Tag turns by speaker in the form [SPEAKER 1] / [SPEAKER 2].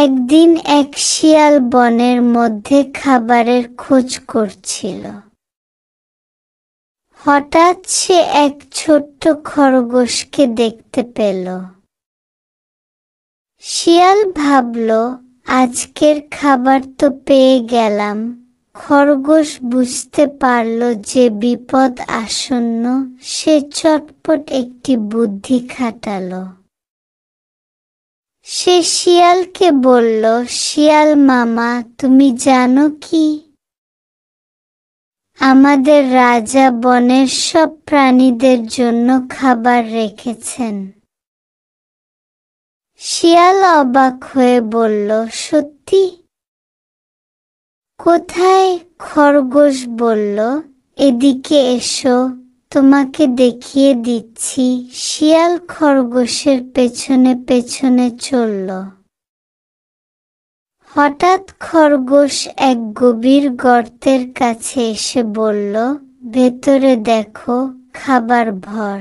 [SPEAKER 1] একদিন এক শিয়াল বনের মধ্যে খাবারের খোঁজ করছিল। হঠাৎ সে এক ছোট্ট খরগোশকে দেখতে পেল। শিয়াল ভাবল, আজকের খাবার তো পেয়ে গেলাম। খরগোশ বুঝতে পারল যে বিপদ আসন্ন। সে চটপট একটি বুদ্ধি খাটালো। সে শিয়ালকে বলল, শিয়াল মামা, তুমি জানো কি, আমাদের রাজা বনের সব প্রাণীদের জন্য খাবার রেখেছেন। শিয়াল অবাক হয়ে বলল, সত্যি? কোথায়? খরগোশ বলল, এদিকে এসো, তোমাকে দেখিয়ে দিচ্ছি। শিয়াল খরগোশের পেছনে পেছনে চলল। হঠাৎ খরগোশ এক গভীর গর্তের কাছে এসে বলল, ভেতরে দেখো, খাবার ভর।